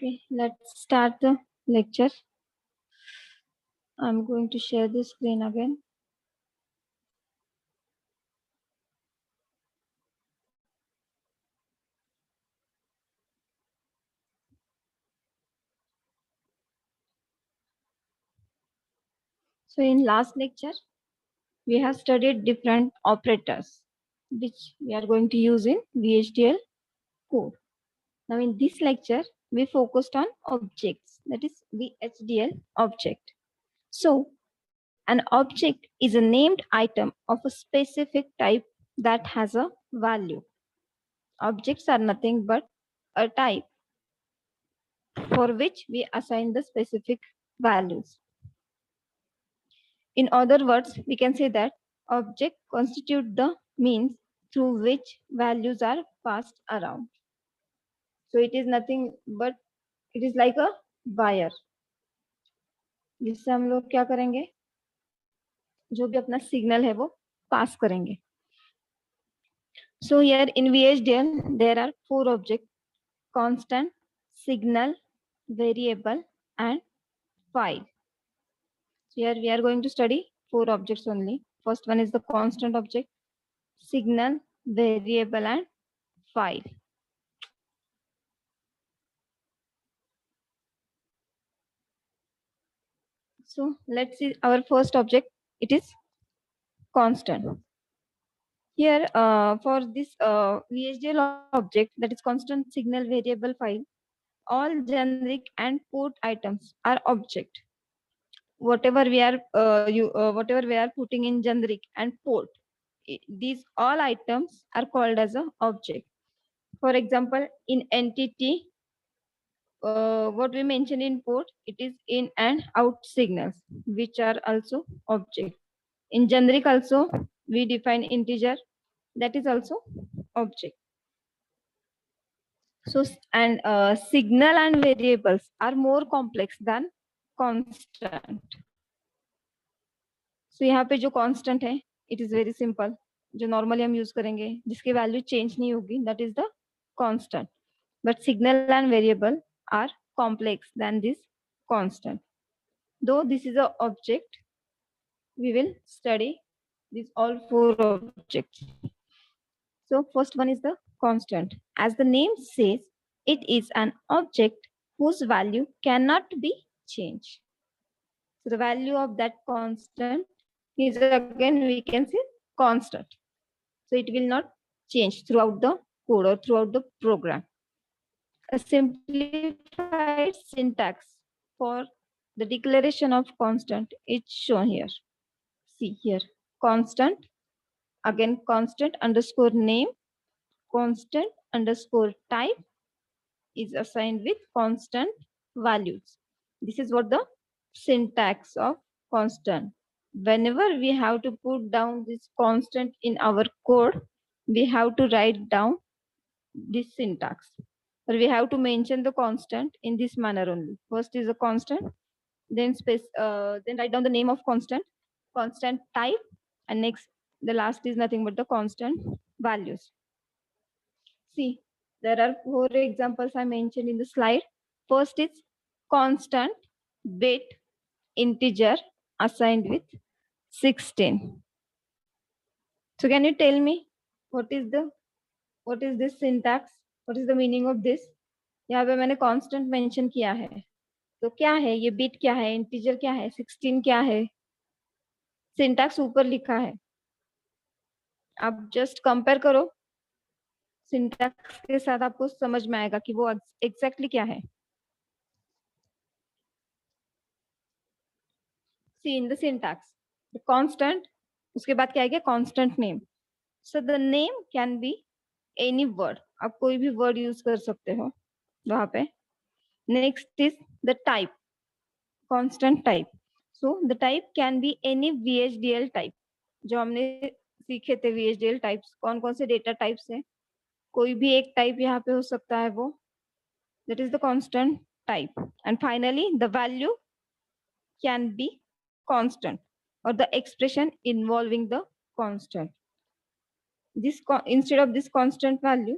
Okay, let's start the lecture. I'm going to share the screen again. So in last lecture, we have studied different operators, which we are going to use in VHDL code. Now in this lecture, we focused on objects, that is VHDL object. So an object is a named item of a specific type that has a value. Objects are nothing but a type for which we assign the specific values. In other words, we can say that object constitute the means through which values are passed around. So it is nothing but it is like a wire, जिससे हम लोग क्या करेंगे, जो भी अपना signal है वो पास करेंगे. So here in VHDL there are four objects: constant, signal, variable, and file. So here we are going to study four objects only. First one is the constant object, signal, variable, and file. So let's see our first object. It is constant. Here for this VHDL object, that is constant signal variable file, all generic and port items are object. Whatever we are whatever we are putting in generic and port, these all items are called as a object. For example, in entity, what we mention in port, it is in and out signals, which are also object. In generic also, we define integer, that is also object. So, and signal and variables are more complex than constant. So यहाँ पे जो constant है, it is very simple. जो normally हम use करेंगे, जिसकी value change नहीं होगी, that is the constant. But signal and variable are complex than this constant. Though this is an object, we will study these all four objects. So first one is the constant. As the name says, it is an object whose value cannot be changed. So the value of that constant is, again we can say, constant. So it will not change throughout the code or throughout the program. A simplified syntax for the declaration of constant is shown here. See here, constant, again constant underscore name, constant underscore type is assigned with constant values. This is what the syntax of constant. Whenever we have to put down this constant in our code, we have to write down this syntax. Or we have to mention the constant in this manner only. First is a constant, then then write down the name of constant, constant type, and next the last is nothing but the constant values. See, there are four examples I mentioned in the slide. First is constant bit integer assigned with 16. So can you tell me what is this syntax? What is the meaning of this? यहाँ पे मैंने constant mention किया है. तो क्या है ये bit, क्या है integer, क्या है 16, क्या है? Syntax ऊपर लिखा है. आप just compare करो syntax के साथ, आपको समझ में आएगा कि वो exactly क्या है. See in the syntax, the constant, उसके बाद क्या आएगा constant name. So the name can be any word. आप कोई भी word use कर सकते हो वहाँ पे. Next is the type, constant type. So the type can be any VHDL type. जो हमने सीखे थे VHDL types, कौन कौन से data types हैं, कोई भी एक type यहाँ पे हो सकता है वो. That is the constant type. And finally the value can be constant or the expression involving the constant. This instead of this constant value,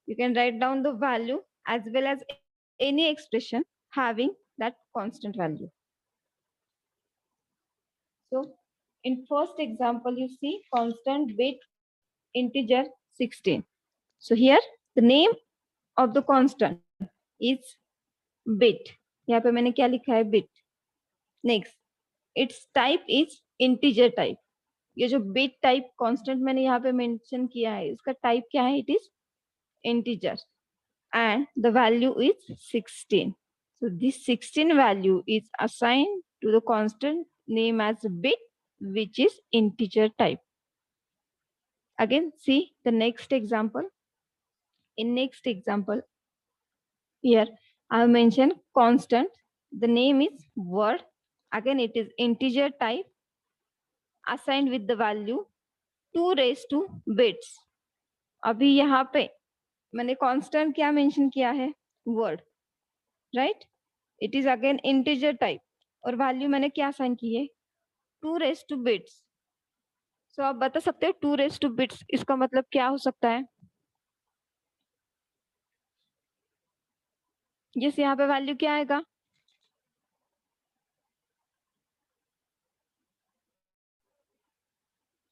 you can write down the value as well as any expression having that constant value. So in first example, you see constant bit integer 16. So here the name of the constant is bit. यहाँ पे मैंने क्या लिखा है bit. Next, its type is integer type. ये जो bit type constant मैंने यहाँ पे mention किया है, इसका type क्या है? It is integer and the value is 16. So this 16 value is assigned to the constant name as bit, which is integer type. Again, see the next example. In next example, here I have mentioned constant. The name is word. Again, it is integer type assigned with the value 2 raised to bits. अभी यहाँ पे मैंने constant क्या mention किया है? Word, right? It is again integer type और value मैंने क्या assign की है? 2 raised to bits. So आप बता सकते हो 2 raised to bits इसका मतलब क्या हो सकता है? Yes, यहाँ पे value क्या आएगा?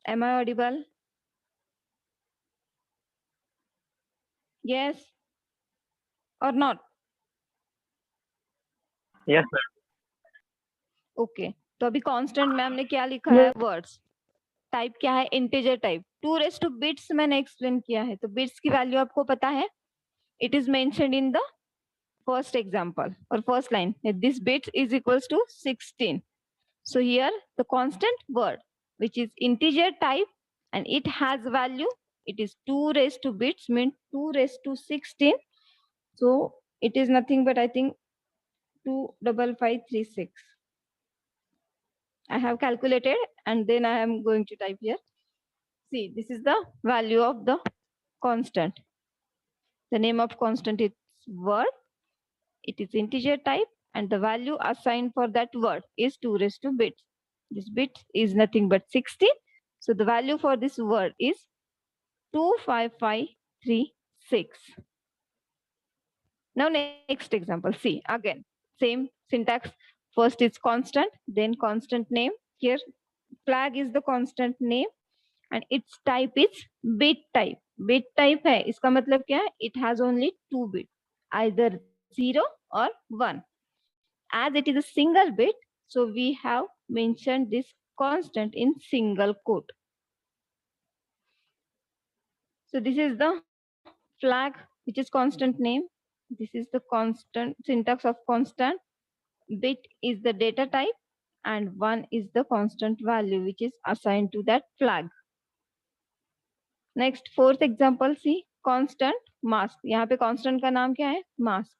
Am I audible? Yes or not? Yes, sir. Okay. तो अभी constant में हमने क्या लिखा है? Words. टाइप क्या है? Integer type. 2 raised to bits मैंने एक्सप्लेन किया है. तो बिट्स की वैल्यू आपको पता है? It is mentioned in the first example और first line. This bits is equals to 16. So here the constant word which is integer type and it has value, it is 2 raised to bits means 2 raised to 16. So it is nothing but I think 25536. I have calculated and then I am going to type here. See, this is the value of the constant. The name of constant is word. It is integer type and the value assigned for that word is 2 raised to bits. This bit is nothing but 16. So the value for this word is 25536. Now next example, see again, same syntax. First is constant, then constant name. Here flag is the constant name and its type is bit type. Bit type है, इसका मतलब क्या है? It has only 2 bits, either 0 or 1. As it is a single bit, so we have mentioned this constant in single quote. So this is the flag, which is constant name. This is the constant syntax of constant. Bit is the data type and 1 is the constant value which is assigned to that flag. Next, fourth example, see constant mask. यहाँ पे constant का नाम क्या है? Mask.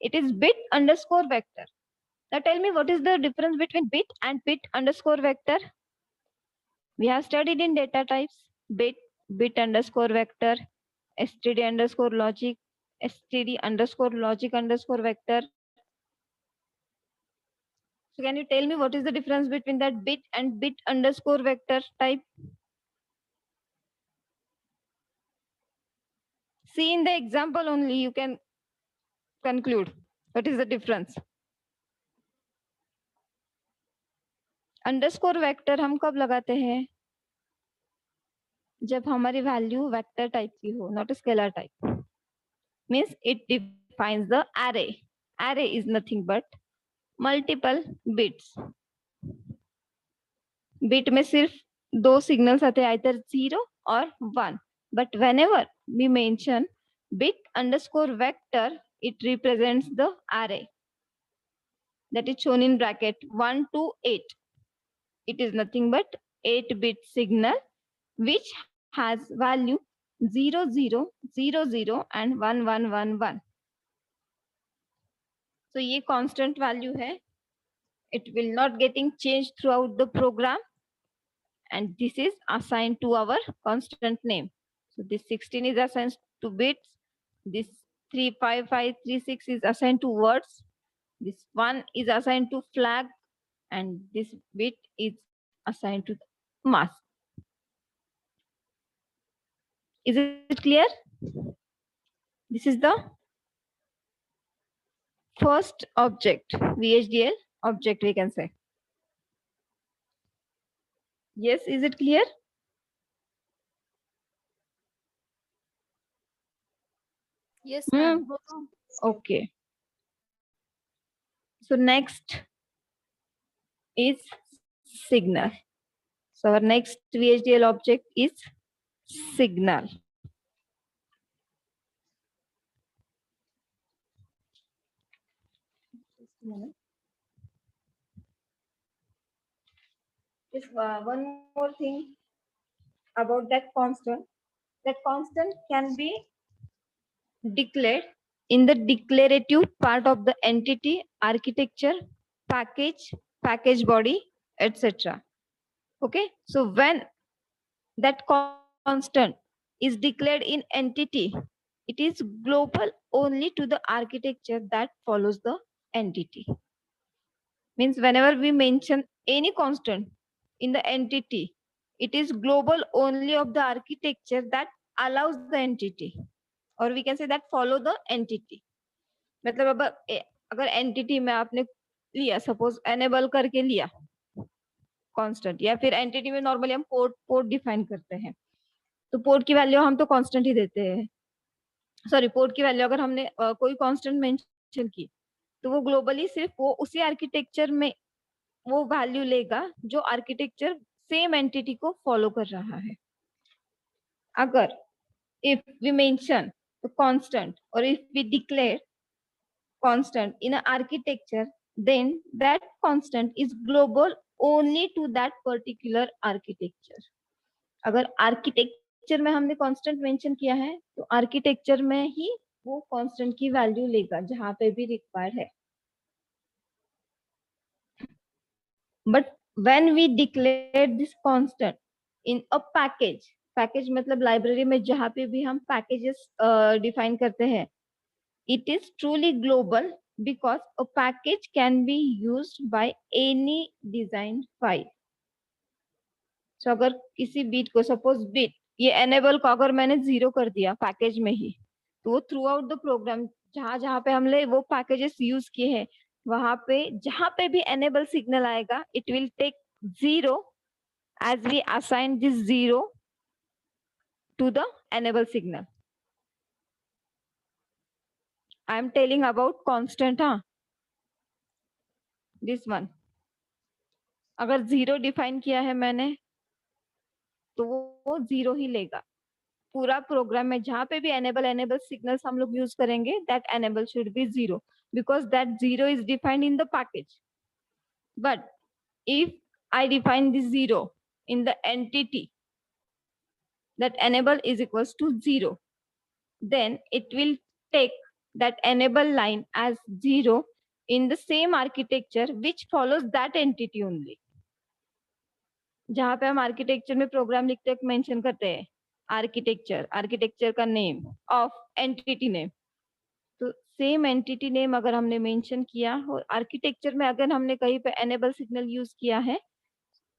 It is bit underscore vector. Now tell me what is the difference between bit and bit underscore vector? We have studied in data types, bit underscore vector, std underscore logic, std underscore logic underscore vector. So can you tell me what is the difference between that bit and bit underscore vector type? See in the example only you can conclude what is the difference. Underscore vector हम कब लगाते हैं? जब हमारी value vector type की हो, not scalar type. Means it defines the array. Array is nothing but multiple bits. Bit में सिर्फ 2 सिग्नल्स आते हैं, either 0 or 1. But whenever we mention bit underscore vector, it represents the array that is shown in bracket 1 to 8. It is nothing but 8-bit signal which has value 0, 0, 0, 0 and 1, 1, 1, 1. So ये constant value है. It will not getting changed throughout the program and this is assigned to our constant name. So this 16 is assigned to bits. This 35536 is assigned to words. This 1 is assigned to flag and this bit is assigned to mask. Is it clear? This is the first object, VHDL object we can say. Yes, is it clear? Yes, ma'am. Okay. So next is signal. So our next VHDL object is signal. Just one more thing about that constant. That constant can be declared in the declarative part of the entity, architecture, package, package body, etc. Okay, so when that constant is declared in entity, it is global only to the architecture that follows the entity. Means whenever we mention any constant in the entity, it is global only of the architecture that allows the entity, or we can say that follow the entity. मतलब अब अगर entity में आपने लिया, suppose enable करके लिया constant, या फिर एंटिटी में नॉर्मली हम पोर्ट पोर्ट डिफाइन करते हैं, तो पोर्ट की वैल्यू हम तो कांस्टेंट ही देते हैं. सॉरी, पोर्ट की वैल्यू अगर हमने कोई कांस्टेंट मेंशन की, तो वो ग्लोबली सिर्फ वो उसी आर्किटेक्चर में वो वैल्यू लेगा जो आर्किटेक्चर सेम एंटिटी को फॉलो कर रहा है. अगर if we mention the constant or if we declare constant in an architecture, then that constant is global only to that particular architecture. अगर आर्किटेक्चर में हमने कांस्टेंट मेंशन किया है, तो आर्किटेक्चर में ही वो कांस्टेंट की वैल्यू लेगा जहां पे भी रिक्वायर्ड है. But when we declare this constant in a package, package मतलब लाइब्रेरी में जहां पे भी हम पैकेजेस डिफाइन करते हैं, it is truly global because a package can be used by any design file. So अगर किसी बीट को, सपोज बीट ये एनेबल को अगर मैंने 0 कर दिया पैकेज में ही, तो वो थ्रू आउट द प्रोग्राम जहां जहां पे हमने वो पैकेजेस यूज किए हैं, वहां पे जहां पे भी एनेबल सिग्नल आएगा, it will take 0 as we assign this 0 to the enable signal. I am telling about constant, हाँ, this one. अगर 0 डिफाइन किया है मैंने, तो वो 0 ही लेगा. पूरा प्रोग्राम में जहां पे भी एनेबल सिग्नल्स हम लोग यूज करेंगे, that enable should be 0 because that 0 is defined in the package. But if I define this 0 in the entity, that enable is equals to 0, then it will take that enable line as 0 in the same architecture which follows that entity only. जहां पे हम architecture में programme लिखते mention करते हैं architecture, architecture का name of entity name, तो same entity name अगर हमने मेंशन किया और आर्किटेक्चर में अगर हमने कहीं पे एनेबल सिग्नल यूज किया है,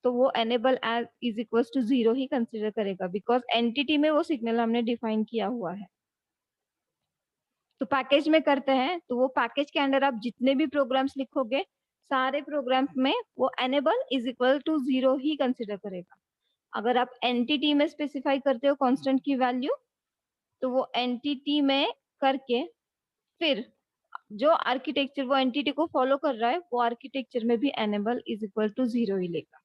तो वो enable as is equal to 0 ही कंसिडर करेगा बिकॉज एंटिटी में वो सिग्नल हमने डिफाइन किया हुआ है. तो पैकेज में करते हैं, तो वो पैकेज के अंदर आप जितने भी प्रोग्राम्स लिखोगे, सारे प्रोग्राम्स में वो एनेबल इज इक्वल टू 0 ही कंसिडर करेगा. अगर आप एंटिटी में स्पेसिफाई करते हो कांस्टेंट की वैल्यू, तो वो एंटिटी में करके फिर जो आर्किटेक्चर वो एंटिटी को फॉलो कर रहा है, वो आर्किटेक्चर में भी एनेबल इज इक्वल टू 0 ही लेगा.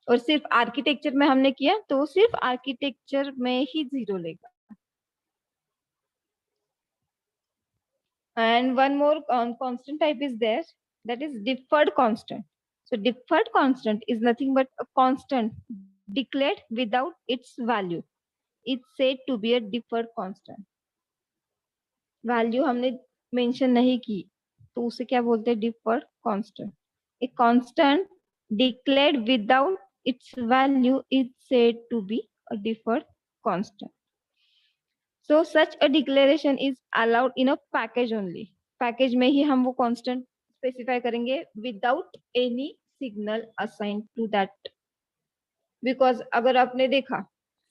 और सिर्फ आर्किटेक्चर में हमने किया, तो वो सिर्फ आर्किटेक्चर में ही 0 लेगा. And one more constant type is there, that is deferred constant. So deferred constant is nothing but a constant declared without its value. It's said to be a deferred constant. Value हमने mention नहीं की, तो उसे क्या बोलते हैं? Deferred constant. A constant declared without its value is said to be a deferred constant. So such a declaration is allowed in a package only. Package में ही हम वो कांस्टेंट स्पेसिफाई करेंगे without any signal assign to that. Because अगर आपने देखा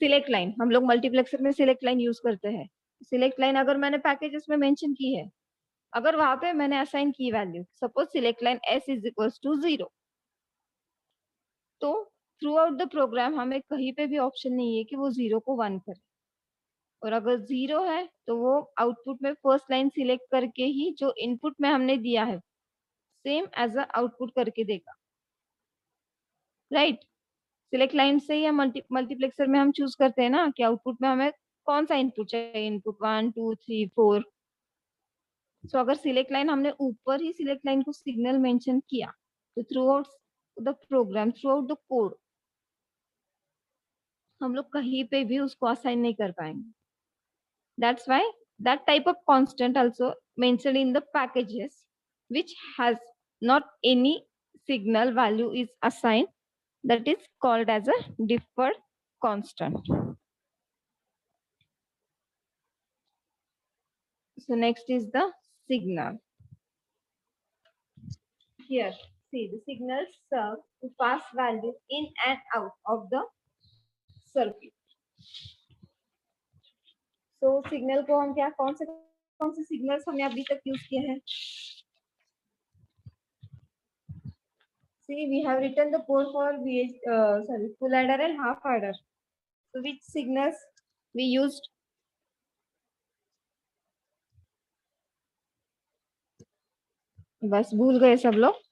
select line, हम लोग मल्टीप्लेक्सर में सिलेक्ट लाइन यूज करते हैं. सिलेक्ट लाइन अगर मैंने पैकेजेस में मेंशन की है, अगर वहां पे मैंने असाइन की value, suppose select line s is equals to 0, तो थ्रू आउट द प्रोग्राम हमें कहीं पे भी ऑप्शन नहीं है कि वो 0 को 1 करे। और अगर 0 है तो वो आउटपुट में फर्स्ट लाइन सिलेक्ट करके ही जो इनपुट में हमने दिया है सेम एज अ आउटपुट करके देगा, राइट। सिलेक्ट लाइन से ही हम मल्टीप्लेक्सर में हम चूज करते हैं ना कि आउटपुट में हमें कौन सा इनपुट चाहिए, इनपुट 1 2 3 4। सो अगर सिलेक्ट लाइन हमने ऊपर ही सिलेक्ट लाइन को सिग्नल मेंशन किया तो throughout the program, throughout the code, हम लोग कहीं पे भी उसको असाइन नहीं कर पाएंगे। That's why that type of constant also mentioned in the packages which has not any signal value is assigned, that is called as a deferred constant. So next is the signal. Here see the signals serve to pass values in and out of the circuit. So signal को हम क्या कौन से signals हमने अभी तक use किए हैं? See, we have written the code for full adder and half adder. So which signals we used? बस भूल गए सब लोग।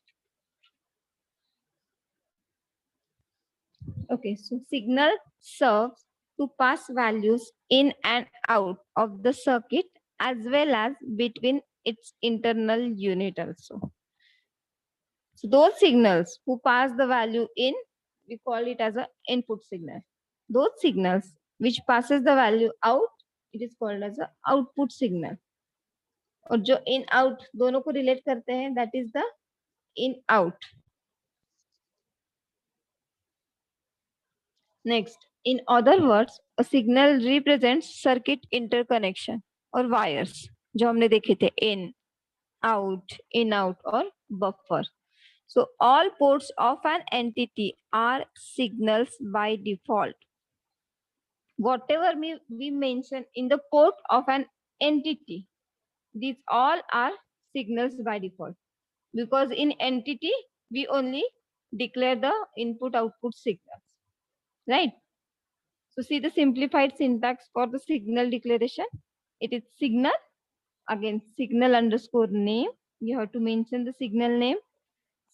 Okay, so signal serves to pass values in and out of the circuit as well as between its internal unit also. So those signals who pass the value in, we call it as an input signal. Those signals which passes the value out, it is called as a output signal. और जो in out दोनों को relate करते हैं, that is the in out. Next, in other words, a signal represents circuit interconnection और wires जो हमने देखे थे in out और buffer. So all ports of an entity are signals by default. Whatever we mention in the port of an entity, these all are signals by default, because in entity we only declare the input output signals, right? So see the simplified syntax for the signal declaration. It is signal, again signal underscore name, you have to mention the signal name,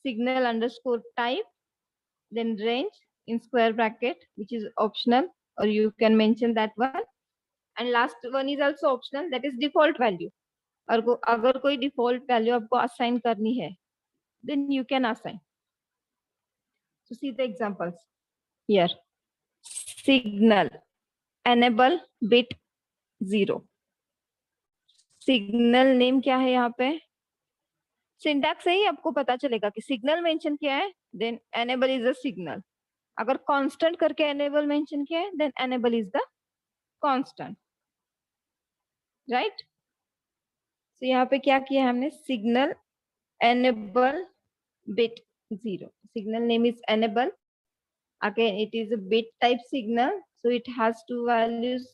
signal underscore type, then range in square bracket, which is optional, or you can mention that one, and last one is also optional, that is default value. अगर कोई default value आपको assign करनी है, then you can assign. So see the examples here. Signal enable bit 0. Signal name क्या है यहाँ पे? Syntax से ही आपको पता चलेगा कि सिग्नल मेंशन किया है, then enable is a signal. अगर कांस्टेंट करके एनेबल मेंशन किया है, then enable is the constant, right. तो यहाँ पे क्या किया है हमने? Signal enable bit 0. Signal name is enable. Again, it is a bit type signal, so it has two values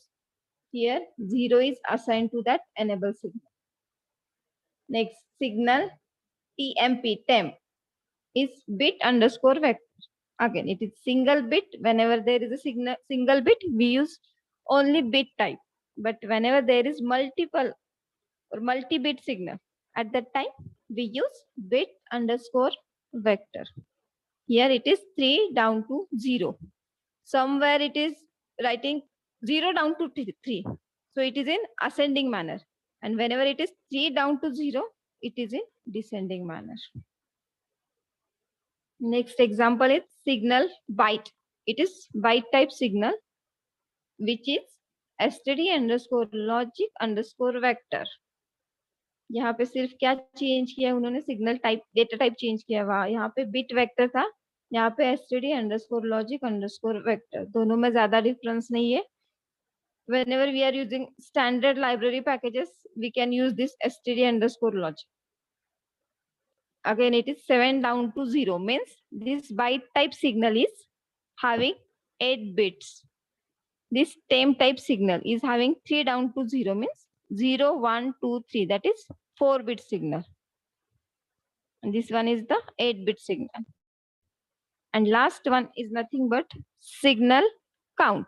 here. 0 is assigned to that enable signal. Next, signal temp is bit underscore vector. Again, it is single bit. Whenever there is a signal single bit, we use only bit type. But whenever there is multiple or multi-bit signal, at that time we use bit underscore vector. Here it is 3 down to 0. Somewhere it is writing 0 down to 3. So it is in ascending manner. And whenever it is 3 down to 0, it is in descending manner. Next example is signal byte. It is byte type signal, which is std underscore logic underscore vector. यहाँ पे सिर्फ क्या change किया है उन्होंने? Signal type, data type change किया हुआ। यहाँ पे बिट वेक्टर था, यहाँ पे std underscore logic underscore vector। दोनों में ज्यादा डिफरेंस नहीं है। Whenever we are using standard library packages, we can use this std underscore logic. Again, it is 7 down to 0, means this byte type signal is having 8 bits. This temp type signal is having 3 down to 0, means 0 1 2 3, that is 4-bit signal. And this one is the 8-bit signal. And last one is nothing but signal count.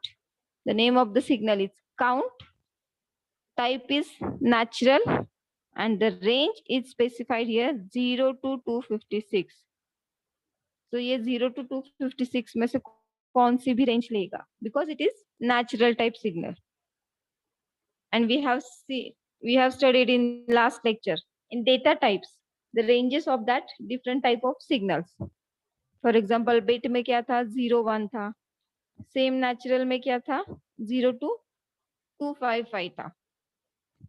The name of the signal is count. Type is natural. And the range is specified here 0 to 256. So ये 0 to 256 में से कौन सी भी range लेगा, because it is natural type signal. And we have studied in last lecture in data types the ranges of that different type of signals. For example, bit में क्या था 0 1 था, same natural में क्या था 0 to 255 था,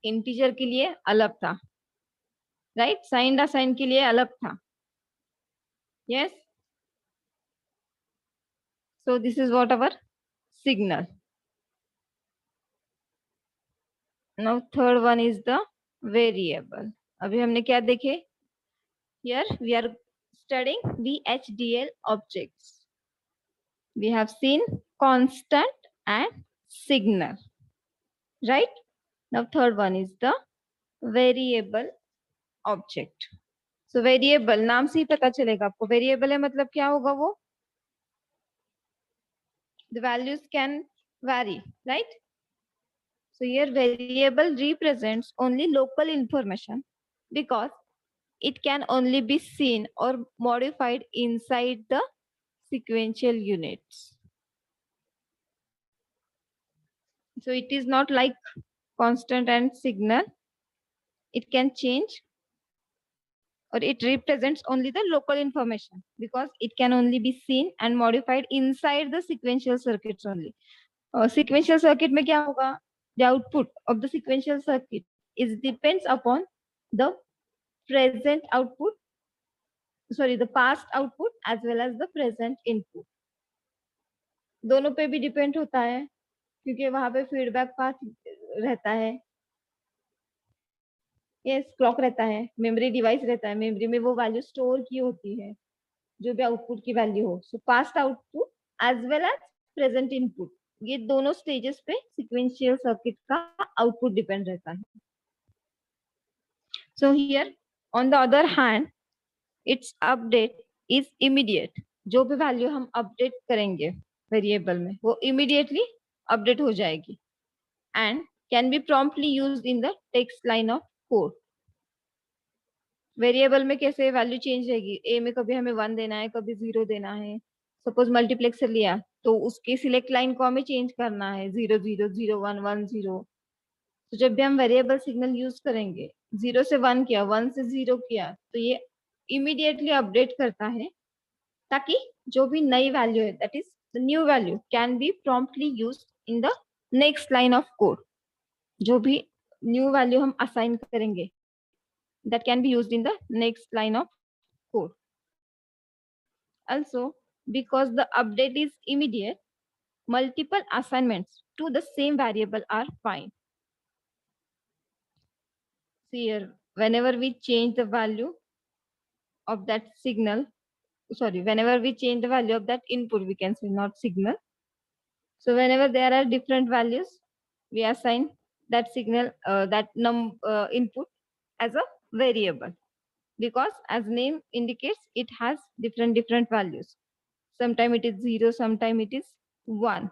integer के लिए अलग था, right? Signed assigned के लिए अलग था. Yes. So this is what our signal. Now third one is the variable. अभी हमने क्या देखे? Here we are studying VHDL objects. We have seen constant and signal, right? Now third one is the variable object. So variable नाम से ही पता चलेगा आपको, variable है मतलब क्या होगा वो? The values can vary, right? So here variable represents only local information because it can only be seen or modified inside the sequential units. So it is not like constant and signal. It can change or it represents only the local information because it can only be seen and modified inside the sequential circuits only. Sequential circuit में क्या होगा? The output of the sequential circuit is depends upon the present output, the past output as well as the present input. दोनों पे भी depend होता है क्योंकि वहां पे फीडबैक पाथ रहता है, यस क्लॉक रहता है, मेमोरी डिवाइस रहता है, मेमोरी में वो वैल्यू स्टोर की होती है जो भी आउटपुट की वैल्यू हो. So past output as well as present input, ये दोनों स्टेजेस पे सीक्वेंशियल सर्किट का आउटपुट डिपेंड रहता है. So here on the other hand it's update is immediate. जो भी वैल्यू हम अपडेट करेंगे वेरिएबल में वो इमीडिएटली अपडेट हो जाएगी and can be promptly used in the text line of code. Variable में कैसे वैल्यू चेंज रहेगी, ए में कभी हमें 1 देना है, कभी 0 देना है. सपोज मल्टीप्लेक्सर लिया तो उसके सिलेक्ट लाइन को हमें चेंज करना है 0 0 0 1 1 0. तो जब भी हम वेरिएबल सिग्नल यूज करेंगे 0 से 1 किया, 1 से 0 किया, तो ये इमीडिएटली अपडेट करता है ताकि जो भी नई वैल्यू है that is the new value can be promptly used in the next line of code. जो भी न्यू वैल्यू हम असाइन करेंगे that can be used in the next line of code. Also, because the update is immediate, multiple assignments to the same variable are fine. See here, whenever we change the value of that signal, whenever we change the value of that input, we can say not signal. So whenever there are different values, we assign that signal, input as a variable. Because as name indicates, it has different values. Sometime it is 0, sometime it is 1.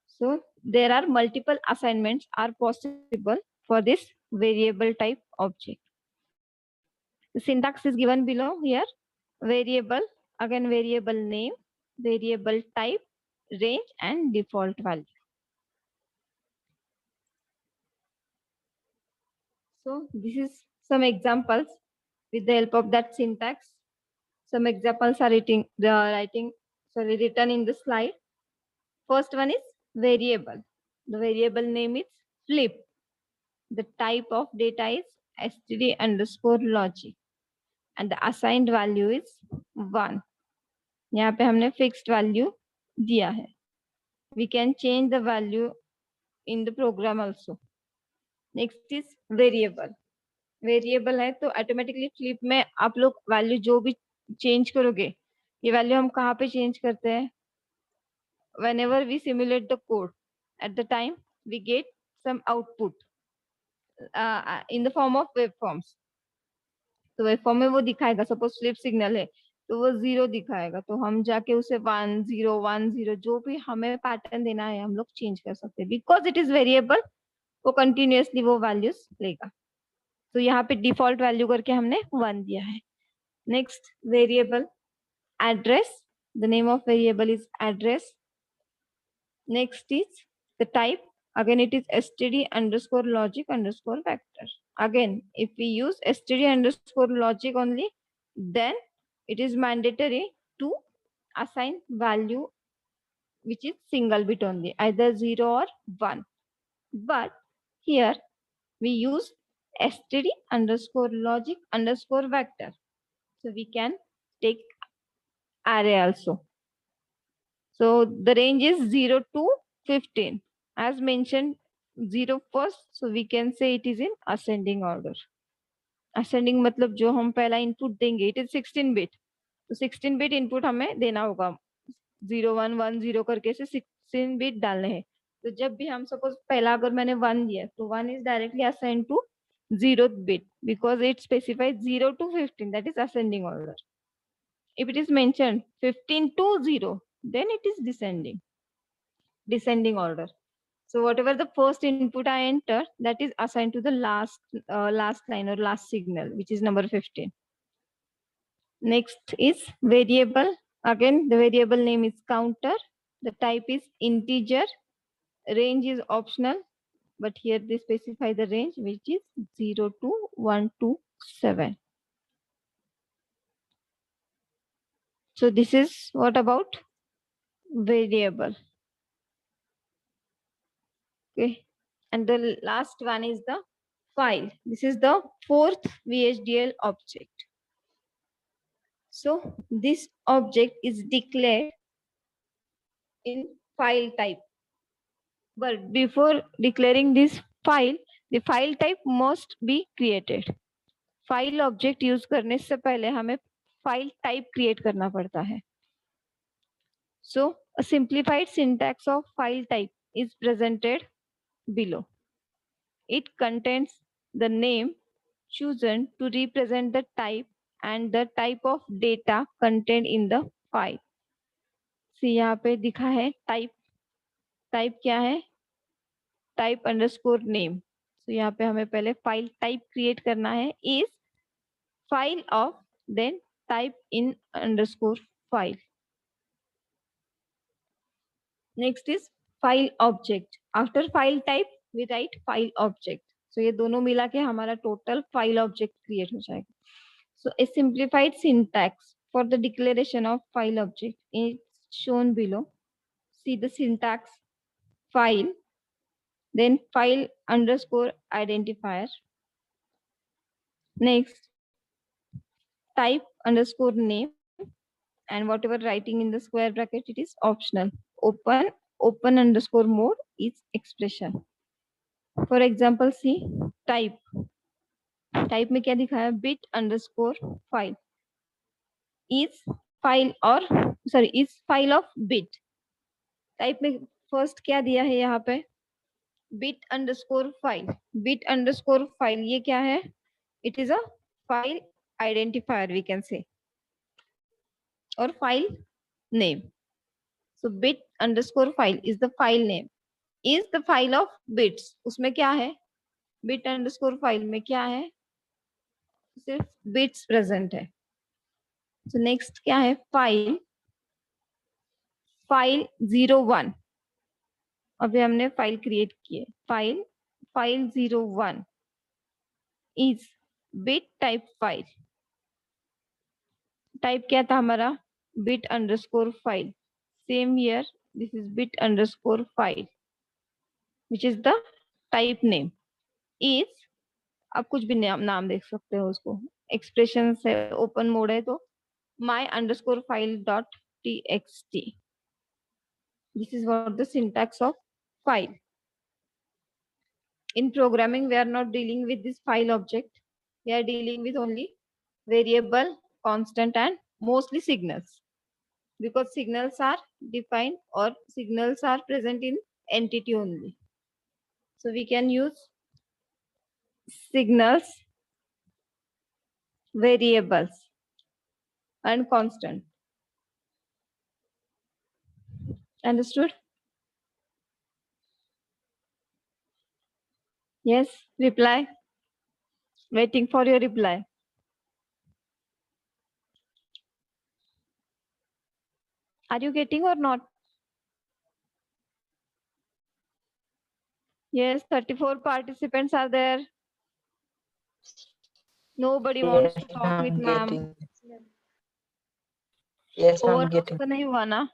So there are multiple assignments are possible for this variable type object. The syntax is given below here. Variable, again variable name, variable type, range and default value. So this is some examples with the help of that syntax. Some examples are written in the slide. First one is variable. The variable name is flip. The type of data is std underscore logic. And the assigned value is 1. यहाँ पे हमने fixed value दिया है. We can change the value in the program also. Next is variable. Variable है तो automatically flip में आप लोग वैल्यू जो भी चेंज करोगे, ये वैल्यू हम कहाँ पे चेंज करते हैं? whenever we simulate the code, at the time we get some output. in the form of waveforms. तो वेवफॉर्म में वो दिखाएगा, सपोज स्लिप सिग्नल है तो वो 0 दिखाएगा, तो हम जाके उसे 1 0 1 0 जो भी हमें पैटर्न देना है हम लोग चेंज कर सकते हैं, बिकॉज इट इज वेरिएबल, वो कंटिन्यूअसली वो वैल्यूज लेगा। तो यहाँ पे डिफॉल्ट वैल्यू करके हमने 1 दिया है। Next variable address, the name of variable is address. Next is the type, again it is std underscore logic underscore vector. Again, if we use std underscore logic only, then it is mandatory to assign value which is single bit only, either 0 or 1. But here we use std underscore logic underscore vector, so we can take array also. So the range is 0 to 15. As mentioned, 0 first, so we can say it is in ascending order. Ascending मतलब जो हम पहला input देंगे, it is 16 bit, तो 16 bit input हमें देना होगा, 0 1 1 0 करके से 16 bit डालने हैं। तो जब भी हम सपोज पहला अगर मैंने 1 दिया तो 1 is directly assigned to 0th bit because it specifies 0 to 15, that is ascending order. If it is mentioned 15 to 0, then it is descending order. So whatever the first input I enter, that is assigned to the last line or last signal, which is number 15. Next is variable. Again, the variable name is counter. The type is integer. Range is optional, but here they specify the range, which is 0 to 127. So this is what about variable. Okay, and the last one is the file. This is the fourth VHDL object. So this object is declared in file type. But before declaring this file, the file type must be created. File object use करने से पहले हमें file type create करना पड़ता है. So a simplified syntax of file type is presented below. It contains the name chosen to represent the type and the type of data contained in the file. See यहाँ पे दिखा है type. Type क्या है? Type underscore name. So यहाँ पे हमें पहले file type create करना है is file of, then type in underscore file. Next is file object. After file type we write file object. So ये दोनों मिला के हमारा total file object create हो जाएगा. So a simplified syntax for the declaration of file object is shown below. See the syntax: file, then file underscore identifier. Next, type underscore name, and whatever writing in the square bracket, it is optional. Open underscore mode is expression. For example, see type. Type में क्या दिखा है? Bit underscore file is file or sorry is file of bit. Type में first क्या दिया है यहाँ पे? Bit underscore file. Bit underscore file ये क्या है? It is a file identifier we can say, और file name. So bit underscore file is the file name, is the file of bits. उसमें क्या है? बिट अंडरस्कोर फाइल में क्या है? सिर्फ बिट्स प्रेजेंट है. सो नेक्स्ट क्या है? फाइल 01. अभी हमने फाइल क्रिएट की है. File 01 is bit type file. Type क्या था हमारा? Bit underscore file. Same here, this is bit underscore file which is the type name. Is, आप कुछ भी नाम देख सकते हो उसको. एक्सप्रेशन से ओपन मोड है तो my underscore file dot txt. This is what the syntax of file. In programming, we are not dealing with this file object. We are dealing with only variable, constant, and mostly signals, because signals are defined or signals are present in entity only. So we can use signals, variables, and constant. Understood? Yes, reply. Waiting for your reply. Are you getting or not? Yes, 34 participants are there. Nobody wants to Yes, talk with I'm ma'am. getting. Yes, I'm Overload getting. तो नहीं हुआ ना?